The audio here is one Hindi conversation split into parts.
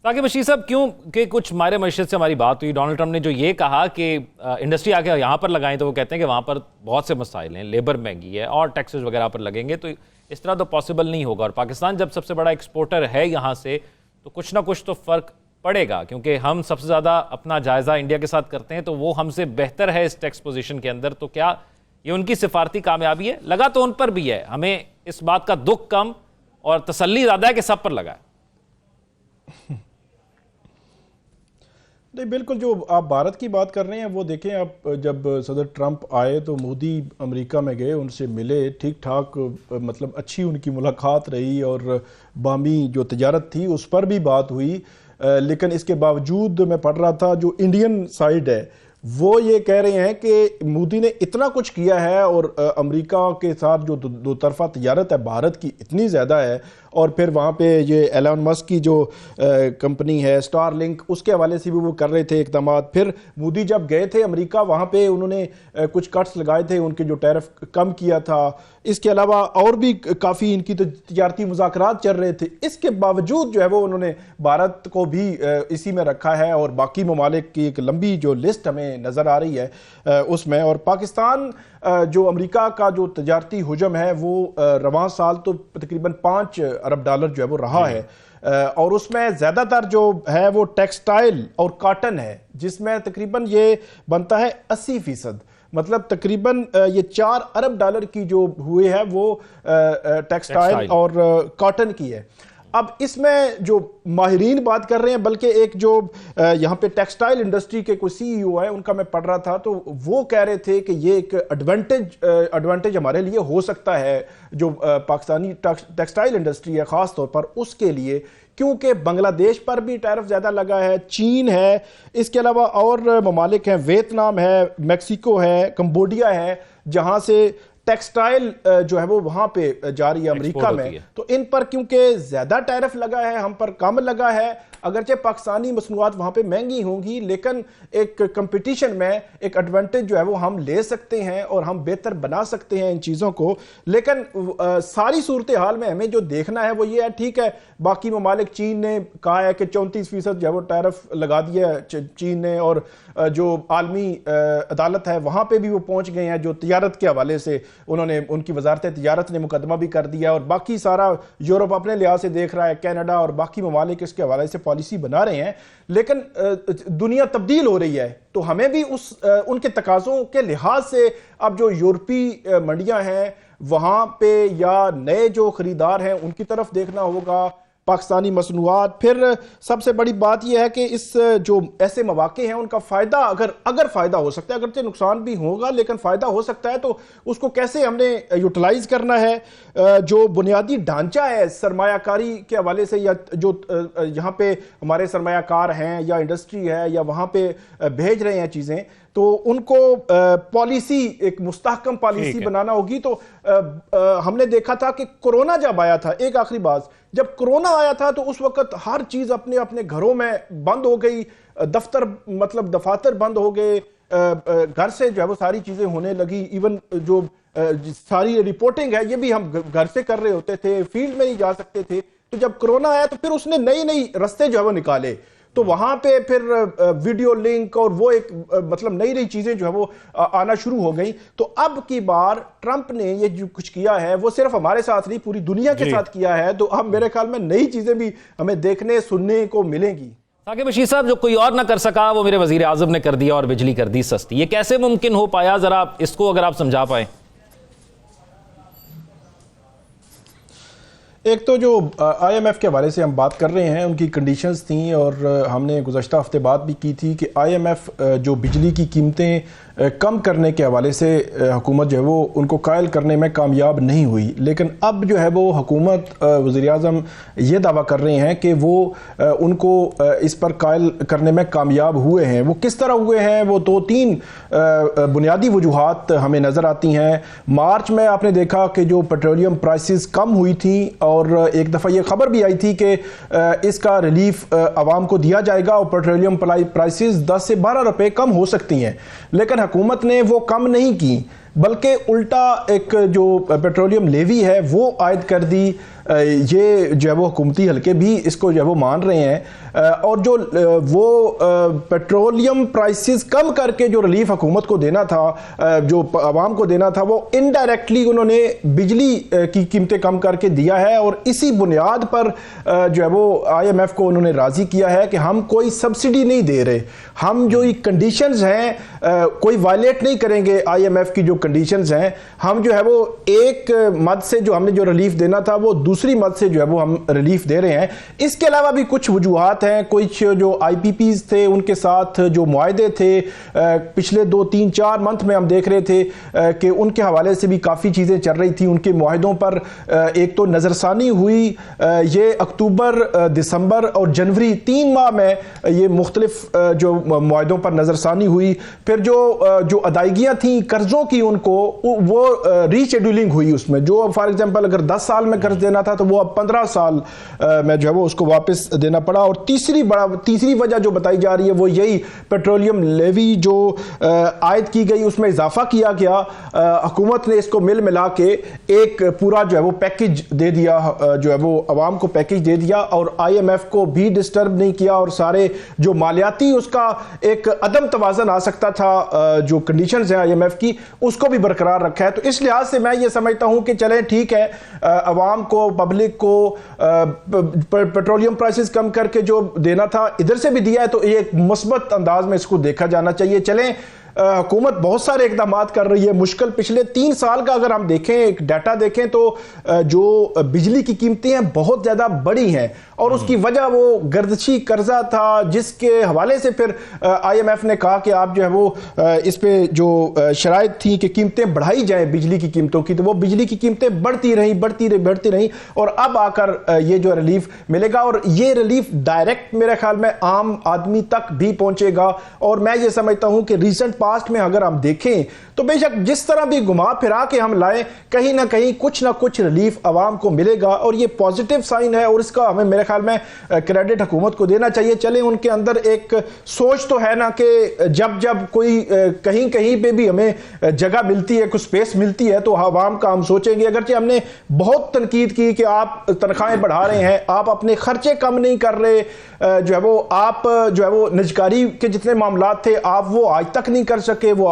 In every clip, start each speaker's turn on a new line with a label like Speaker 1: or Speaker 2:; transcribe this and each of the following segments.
Speaker 1: साकिब बशीर साहब, क्यों कि कुछ मायरे मईशत से हमारी बात हुई, डोनाल्ड ट्रंप ने जो ये कहा कि इंडस्ट्री आके यहाँ पर लगाएं, तो वो कहते हैं कि वहाँ पर बहुत से मसाइल हैं, लेबर महंगी है और टैक्सेस वगैरह पर लगेंगे, तो इस तरह तो पॉसिबल नहीं होगा। और पाकिस्तान जब सबसे बड़ा एक्सपोर्टर है यहाँ से, तो कुछ ना कुछ तो फ़र्क पड़ेगा, क्योंकि हम सबसे ज़्यादा अपना जायज़ा इंडिया के साथ करते हैं, तो वो हमसे बेहतर है इस टैक्स पोजीशन के अंदर। तो क्या ये उनकी सिफारती कामयाबी है? लगा तो उन पर भी है, हमें इस बात का दुख कम और तसल्ली ज़्यादा है कि सब पर लगा है।
Speaker 2: नहीं, बिल्कुल जो आप भारत की बात कर रहे हैं वो देखें। आप जब सदर ट्रंप आए तो मोदी अमेरिका में गए, उनसे मिले, ठीक ठाक मतलब अच्छी उनकी मुलाकात रही और बामी जो तिजारत थी उस पर भी बात हुई। लेकिन इसके बावजूद मैं पढ़ रहा था जो इंडियन साइड है वो ये कह रहे हैं कि मोदी ने इतना कुछ किया है और अमेरिका के साथ जो दो तरफा तिजारत है भारत की इतनी ज़्यादा है, और फिर वहाँ पे ये एलन मस्क की जो कंपनी है स्टारलिंक, उसके हवाले से भी वो कर रहे थे इक़दाम। फिर मोदी जब गए थे अमेरिका, वहाँ पे उन्होंने कुछ कट्स लगाए थे, उनके जो टैरिफ कम किया था। इसके अलावा और भी काफ़ी इनकी तो तिजारती मुज़ाकरात चल रहे थे। इसके बावजूद जो है वो उन्होंने भारत को भी इसी में रखा है, और बाकी ममालिक की एक लंबी जो लिस्ट हमें नज़र आ रही है उसमें। और पाकिस्तान जो अमेरिका का जो तजारती हुजम है वो रवां साल तो तकरीबन $5 अरब जो है वो रहा है, और उसमें ज़्यादातर जो है वो टेक्सटाइल और कॉटन है, जिसमें तकरीबन ये बनता है 80%। मतलब तकरीबन ये $4 अरब की जो हुए है वो टेक्सटाइल और कॉटन की है। अब इसमें जो माहिरीन बात कर रहे हैं, बल्कि एक जो यहाँ पे टेक्सटाइल इंडस्ट्री के कोई सीईओ है उनका मैं पढ़ रहा था, तो वो कह रहे थे कि ये एक एडवांटेज हमारे लिए हो सकता है, जो पाकिस्तानी टेक्सटाइल इंडस्ट्री है ख़ास तौर पर उसके लिए, क्योंकि बांग्लादेश पर भी टैरिफ ज़्यादा लगा है, चीन है, इसके अलावा और ममालिक हैं, वियतनाम है, मैक्सिको है, कंबोडिया है, जहाँ से टेक्सटाइल जो है वो वहां पे जा रही है अमेरिका में। तो इन पर क्योंकि ज्यादा टैरिफ लगा है, हम पर कम लगा है, अगरचे पाकिस्तानी मसनूआत वहां पे महंगी होंगी, लेकिन एक कंपटीशन में एक एडवांटेज जो है वो हम ले सकते हैं और हम बेहतर बना सकते हैं इन चीज़ों को। लेकिन सारी सूरत हाल में हमें जो देखना है वो ये है, ठीक है बाकी ममालिक, चीन ने कहा है कि 34% जो है वो टैरिफ लगा दिया है चीन ने, और जो आलमी अदालत है वहाँ पे भी वो पहुँच गए हैं, जो तिजारत के हवाले से उन्होंने, उनकी वजारत तिजारत ने मुकदमा भी कर दिया, और बाकी सारा यूरोप अपने लिहाज से देख रहा है, कनाडा और बाकी ममालिक इसके हवाले से पॉलिसी बना रहे हैं। लेकिन दुनिया तब्दील हो रही है, तो हमें भी उनके तकाज़ों के लिहाज से अब जो यूरोपीय मंडियां हैं वहां पे या नए जो खरीदार हैं उनकी तरफ देखना होगा, पाकिस्तानी मसनूआत। फिर सबसे बड़ी बात यह है कि इस जो ऐसे मौके हैं उनका फ़ायदा अगर फ़ायदा हो सकता है, अगरचे नुकसान भी होगा लेकिन फ़ायदा हो सकता है, तो उसको कैसे हमने यूटिलाइज़ करना है। जो बुनियादी ढांचा है सरमायाकारी के हवाले से, या जो यहाँ पे हमारे सरमायाकार हैं या इंडस्ट्री है या वहाँ पे भेज रहे हैं चीज़ें, तो उनको पॉलिसी, एक मुस्तहकम पॉलिसी बनाना होगी। तो हमने देखा था कि कोरोना जब आया था, एक आखिरी बात, जब कोरोना आया था तो उस वक्त हर चीज़ अपने अपने घरों में बंद हो गई, दफातर बंद हो गए, घर से जो है वो सारी चीज़ें होने लगी। इवन जो सारी रिपोर्टिंग है ये भी हम घर से कर रहे होते थे, फील्ड में नहीं जा सकते थे। तो जब कोरोना आया तो फिर उसने नई रास्ते जो है वो निकाले, तो वहां पे फिर वीडियो लिंक और वो एक मतलब नई चीजें जो है वो आना शुरू हो गई। तो अब की बार ट्रंप ने ये जो कुछ किया है वो सिर्फ हमारे साथ नहीं पूरी दुनिया के साथ किया है, तो अब मेरे ख्याल में नई चीजें भी हमें देखने सुनने को मिलेंगी।
Speaker 1: साकिब बशीर साहब, जो कोई और ना कर सका वो मेरे वजीर आजम ने कर दिया और बिजली कर दी सस्ती, ये कैसे मुमकिन हो पाया? जरा इसको अगर आप समझा पाए।
Speaker 2: एक तो जो IMF के हवाले से हम बात कर रहे हैं, उनकी कंडीशंस थी, और हमने गुज़श्ता हफ्ते बात भी की थी कि IMF जो बिजली की कीमतें कम करने के हवाले से हुकूमत जो है वो उनको कायल करने में कामयाब नहीं हुई। लेकिन अब जो है वो हुकूमत, वज़ीर-ए-आज़म ये दावा कर रहे हैं कि वो उनको इस पर कायल करने में कामयाब हुए हैं। वो किस तरह हुए हैं? वो 2-3 बुनियादी वजूहात हमें नज़र आती हैं। मार्च में आपने देखा कि जो पेट्रोलियम प्राइसेस कम हुई थी, और एक दफ़ा ये खबर भी आई थी कि इसका रिलीफ आवाम को दिया जाएगा और पेट्रोलियम प्राइसेस 10 से 12 रुपए कम हो सकती हैं, लेकिन हुकूमत ने वो कम नहीं की। बल्कि उल्टा एक जो पेट्रोलियम लेवी है वो आयद कर दी। ये जो है वो हुकूमती हल्के भी इसको जो है वो मान रहे हैं, और जो वो पेट्रोलियम प्राइसेस कम करके जो रिलीफ हुकूमत को देना था, जो आवाम को देना था, वो इनडायरेक्टली उन्होंने बिजली की कीमतें कम करके दिया है। और इसी बुनियाद पर जो है वो IMF को उन्होंने राज़ी किया है कि हम कोई सब्सिडी नहीं दे रहे, हम जो ये कंडीशंस हैं कोई वायलेट नहीं करेंगे। IMF की जो कंडीशंस हैं, हम जो है वो एक मद से जो हमने जो रिलीफ देना था वो दूसरी मद से जो है वो हम रिलीफ दे रहे हैं। इसके अलावा भी कुछ वजूहात हैं, कुछ जो IPPs थे उनके साथ जो मुआहदे थे पिछले 2-3-4 मंथ में हम देख रहे थे कि उनके हवाले से भी काफ़ी चीज़ें चल रही थी। उनके मुआहदों पर एक तो नज़रसानी हुई, ये अक्टूबर, दिसंबर और जनवरी 3 माह में ये मुख्तलिफ जो मुआहदों पर नज़रसानी हुई। फिर जो अदायगियाँ थी कर्ज़ों की, उनको वो रीशेड्यूलिंग हुई। उसमें जो फॉर एग्जांपल अगर 10 साल में कर्ज देना था तो वो अब 15 साल में जो है वो उसको वापस देना पड़ा। और तीसरी वजह जो बताई जा रही है वो यही पेट्रोलियम लेवी जो आयद की गई उसमें इजाफा किया गया। हुकूमत ने इसको मिला के एक पूरा जो है वो पैकेज दे दिया, जो है वो अवाम को पैकेज दे दिया, और IMF को भी डिस्टर्ब नहीं किया। और सारे जो मालियाती उसका एक अदम तवाज़न आ सकता था, जो कंडीशंस हैं IMF की, उसको भी बरकरार रखा है। तो इस लिहाज से मैं ये समझता हूं कि चलें ठीक है, अवाम को, पब्लिक को पेट्रोलियम प्राइसेस कम करके जो देना था इधर से भी दिया है, तो एक मुस्बत अंदाज में इसको देखा जाना चाहिए। चलें, हुकूमत बहुत सारे इक़दाम कर रही है। मुश्किल पिछले 3 साल का अगर हम देखें, एक डाटा देखें, तो जो बिजली की कीमतें हैं बहुत ज़्यादा बढ़ी हैं, और उसकी वजह वो गर्दिशी कर्जा था, जिसके हवाले से फिर IMF ने कहा कि आप जो है वो इस पे जो शराइत थी कि कीमतें बढ़ाई जाएं बिजली की कीमतों की, तो वो बिजली की कीमतें बढ़ती रही, और अब आकर ये जो रिलीफ मिलेगा, और ये रिलीफ डायरेक्ट मेरे ख्याल में आम आदमी तक भी पहुंचेगा। और मैं ये समझता हूं कि रिसेंट पास्ट में अगर हम देखें तो बेशक जिस तरह भी घुमा फिरा के हम लाएं, कहीं ना कहीं कुछ ना कुछ रिलीफ आवाम को मिलेगा, और ये पॉजिटिव साइन है, और इसका हमें मेरे ख्याल में क्रेडिट हुकूमत को देना चाहिए। चले, उनके अंदर एक सोच तो है ना कि जब कोई कहीं पे भी हमें जगह मिलती है, कुछ स्पेस मिलती है, तो आवाम का हम सोचेंगे। अगरचे हमने बहुत तनकीद की कि आप तनख्वाहें बढ़ा रहे हैं, आप अपने खर्चे कम नहीं कर रहे, जो है वो आप जो है वो निजकारी के जितने मामलात थे आप वो आज तक नहीं कर सके। वो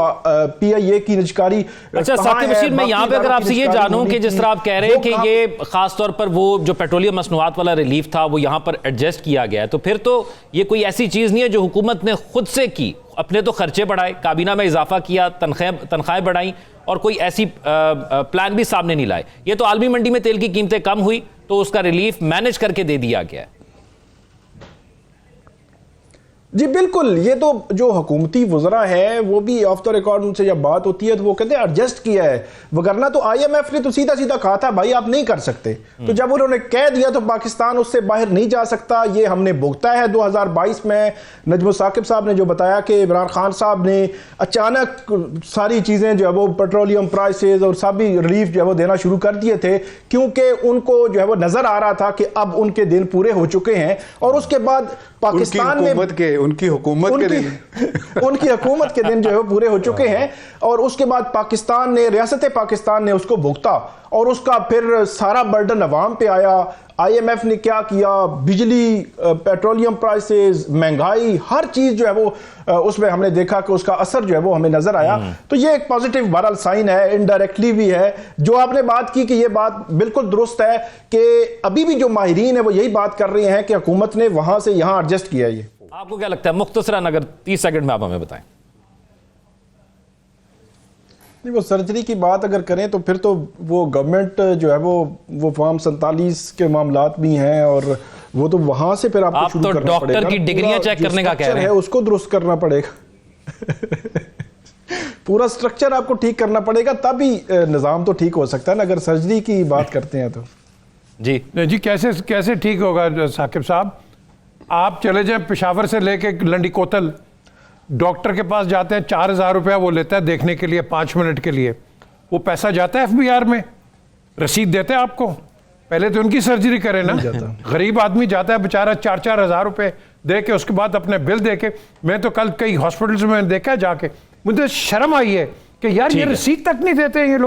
Speaker 2: PIA की निजकारी।
Speaker 1: अच्छा साकिब बशीर, मैं यहाँ पे अगर आपसे ये जानूं कि जिस तरह आप कह रहे हैं कि ये खास तौर पर वो जो पेट्रोलियम मसनूआत वाला रिलीफ था वो यहाँ पर एडजस्ट किया गया है, तो फिर तो ये कोई ऐसी चीज नहीं है जो हुकूमत ने खुद से की। अपने तो खर्चे बढ़ाए, काबीना में इजाफा किया, तनख्वाहें बढ़ाई, और कोई ऐसी प्लान भी सामने नहीं लाए। ये तो आलमी मंडी में तेल की कीमतें कम हुई तो उसका रिलीफ मैनेज करके दे दिया गया है।
Speaker 2: जी बिल्कुल, ये तो जो हुकूमती वज़रा है वो भी ऑफ द रिकॉर्ड उनसे जब बात होती है तो वो कहते हैं एडजस्ट किया है, वगरना तो IMF ने तो सीधा सीधा कहा था भाई आप नहीं कर सकते। तो जब उन्होंने कह दिया तो पाकिस्तान उससे बाहर नहीं जा सकता। ये हमने भुगता है 2022 में। नजम साकिब साहब ने जो बताया कि इमरान खान साहब ने अचानक सारी चीज़ें जो है वो पेट्रोलियम प्राइसेस और सभी रिलीफ जो है वो देना शुरू कर दिए थे, क्योंकि उनको जो है वो नज़र आ रहा था कि अब उनके दिन पूरे हो चुके हैं। और उसके बाद पाकिस्तान में
Speaker 3: उनकी हुकूमत
Speaker 2: के दिन जो है पूरे हो चुके हैं, और उसके बाद पाकिस्तान ने, रियासत पाकिस्तान ने उसको भुगता, और उसका फिर सारा बर्डन अवाम पे आया। IMF ने क्या किया, बिजली, पेट्रोलियम प्राइसेस, महंगाई, हर चीज जो है वो उसमें हमने देखा कि उसका असर जो है वो हमें नजर आया। तो ये एक पॉजिटिव बहरहाल साइन है, इनडायरेक्टली भी है। जो आपने बात की कि ये बात बिल्कुल दुरुस्त है कि अभी भी जो माहिरीन है वो यही बात कर रहे हैं कि हुकूमत ने वहां से यहां एडजस्ट किया। ये
Speaker 1: आपको क्या लगता है, मुख्तसरन अगर 30 सेकंड में आप हमें बताएं?
Speaker 2: नहीं, वो सर्जरी की बात अगर करें तो फिर तो वो गवर्नमेंट जो है वो फॉर्म 47 के मामलात भी हैं, और वो तो वहां से फिर आपको शुरू करना पड़ेगा।
Speaker 1: आप तो डॉक्टर की डिग्रियां चेक करने का कह रहे हैं,
Speaker 2: उसको दुरुस्त करना पड़ेगा। पूरा स्ट्रक्चर आपको ठीक करना पड़ेगा, तभी निज़ाम तो ठीक हो सकता है ना। अगर सर्जरी की बात करते हैं तो
Speaker 4: जी कैसे ठीक होगा साकिब साहब? आप चले जाएं पेशावर से लेके लंडी कोतल, डॉक्टर के पास जाते हैं, 4000 रुपया वो लेता है देखने के लिए 5 मिनट के लिए। वो पैसा जाता है FBR में, रसीद देते हैं आपको। पहले तो उनकी सर्जरी करें ना। गरीब आदमी जाता है बेचारा 4-4 हज़ार रुपये दे के, उसके बाद अपने बिल दे के। मैं तो कल कई हॉस्पिटल्स में देखा है जाके, मुझे शर्म आई है कि यार
Speaker 1: ठीक
Speaker 4: ये
Speaker 1: है।
Speaker 4: रसीद तक नहीं देते ये लोग।